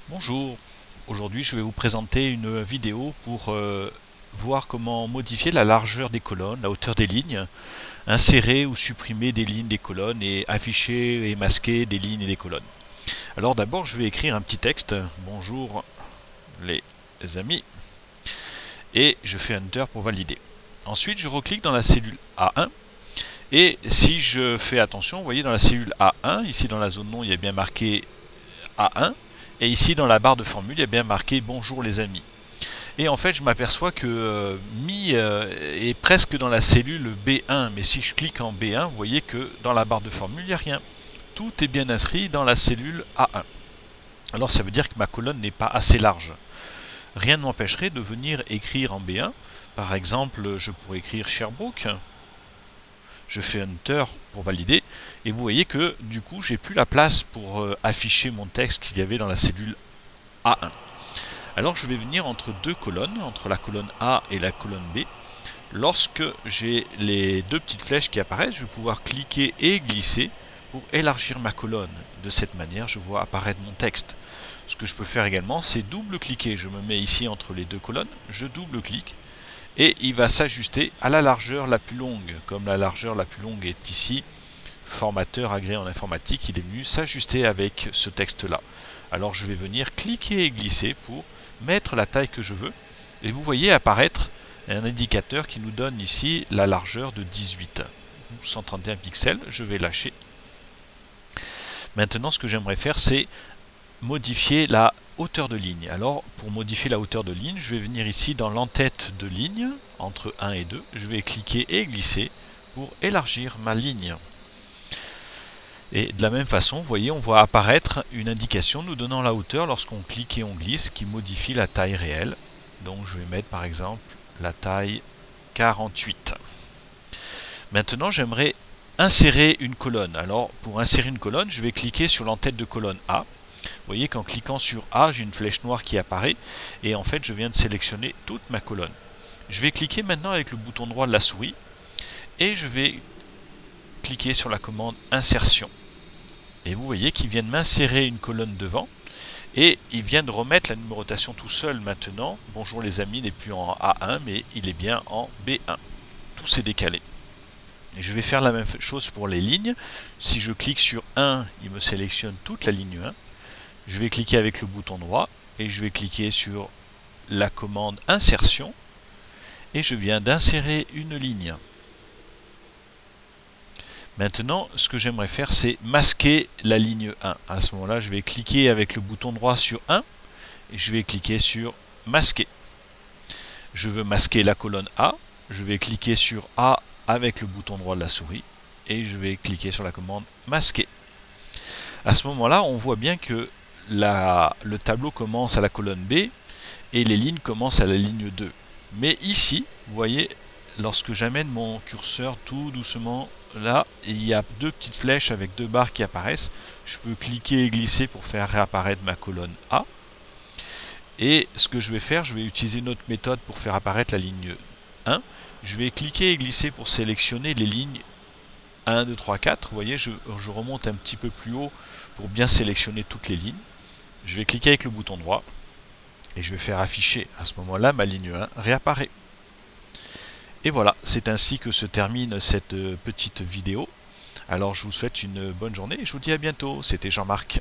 Bonjour, aujourd'hui je vais vous présenter une vidéo pour voir comment modifier la largeur des colonnes, la hauteur des lignes, insérer ou supprimer des lignes des colonnes et afficher et masquer des lignes et des colonnes. Alors d'abord je vais écrire un petit texte, bonjour les amis, et je fais Enter pour valider. Ensuite je reclique dans la cellule A1 et si je fais attention, vous voyez dans la cellule A1, ici dans la zone nom il y a bien marqué A1. Et ici dans la barre de formule, il y a bien marqué bonjour les amis. Et en fait, je m'aperçois que Mi est presque dans la cellule B1. Mais si je clique en B1, vous voyez que dans la barre de formule, il n'y a rien. Tout est bien inscrit dans la cellule A1. Alors ça veut dire que ma colonne n'est pas assez large. Rien ne m'empêcherait de venir écrire en B1. Par exemple, je pourrais écrire Sherbrooke. Je fais Enter pour valider et vous voyez que du coup j'ai plus la place pour afficher mon texte qu'il y avait dans la cellule A1. Alors je vais venir entre deux colonnes, entre la colonne A et la colonne B. Lorsque j'ai les deux petites flèches qui apparaissent, je vais pouvoir cliquer et glisser pour élargir ma colonne. De cette manière, je vois apparaître mon texte. Ce que je peux faire également, c'est double-cliquer. Je me mets ici entre les deux colonnes, je double-clique et il va s'ajuster à la largeur la plus longue. Comme la largeur la plus longue est ici, formateur agréé en informatique, il est venu s'ajuster avec ce texte-là. Alors je vais venir cliquer et glisser pour mettre la taille que je veux. Et vous voyez apparaître un indicateur qui nous donne ici la largeur de 18 ou 131 pixels. Je vais lâcher. Maintenant, ce que j'aimerais faire, c'est modifier la hauteur de ligne. Alors, pour modifier la hauteur de ligne, je vais venir ici dans l'entête de ligne, entre 1 et 2. Je vais cliquer et glisser pour élargir ma ligne. Et de la même façon, vous voyez, on voit apparaître une indication nous donnant la hauteur lorsqu'on clique et on glisse qui modifie la taille réelle. Donc je vais mettre par exemple la taille 48. Maintenant, j'aimerais insérer une colonne. Alors, pour insérer une colonne, je vais cliquer sur l'entête de colonne A. Vous voyez qu'en cliquant sur A, j'ai une flèche noire qui apparaît. Et en fait, je viens de sélectionner toute ma colonne. Je vais cliquer maintenant avec le bouton droit de la souris. Et je vais cliquer sur la commande insertion. Et vous voyez qu'il vient de m'insérer une colonne devant. Et il vient de remettre la numérotation tout seul maintenant. Bonjour les amis n'est plus en A1, mais il est bien en B1. Tout s'est décalé. Et je vais faire la même chose pour les lignes. Si je clique sur 1, il me sélectionne toute la ligne 1. Je vais cliquer avec le bouton droit et je vais cliquer sur la commande insertion. Et je viens d'insérer une ligne. Maintenant, ce que j'aimerais faire, c'est masquer la ligne 1. À ce moment-là, je vais cliquer avec le bouton droit sur 1 et je vais cliquer sur masquer. Je veux masquer la colonne A. Je vais cliquer sur A avec le bouton droit de la souris et je vais cliquer sur la commande masquer. À ce moment-là, on voit bien que le tableau commence à la colonne B et les lignes commencent à la ligne 2. Mais ici, vous voyez, lorsque j'amène mon curseur tout doucement, là, il y a deux petites flèches avec deux barres qui apparaissent. Je peux cliquer et glisser pour faire réapparaître ma colonne A. Et ce que je vais faire, je vais utiliser une autre méthode pour faire apparaître la ligne 1. Je vais cliquer et glisser pour sélectionner les lignes 1, 2, 3, 4. Vous voyez, je remonte un petit peu plus haut pour bien sélectionner toutes les lignes. Je vais cliquer avec le bouton droit et je vais faire afficher. À ce moment-là, ma ligne 1 réapparaît. Et voilà, c'est ainsi que se termine cette petite vidéo. Alors je vous souhaite une bonne journée et je vous dis à bientôt. C'était Jean-Marc.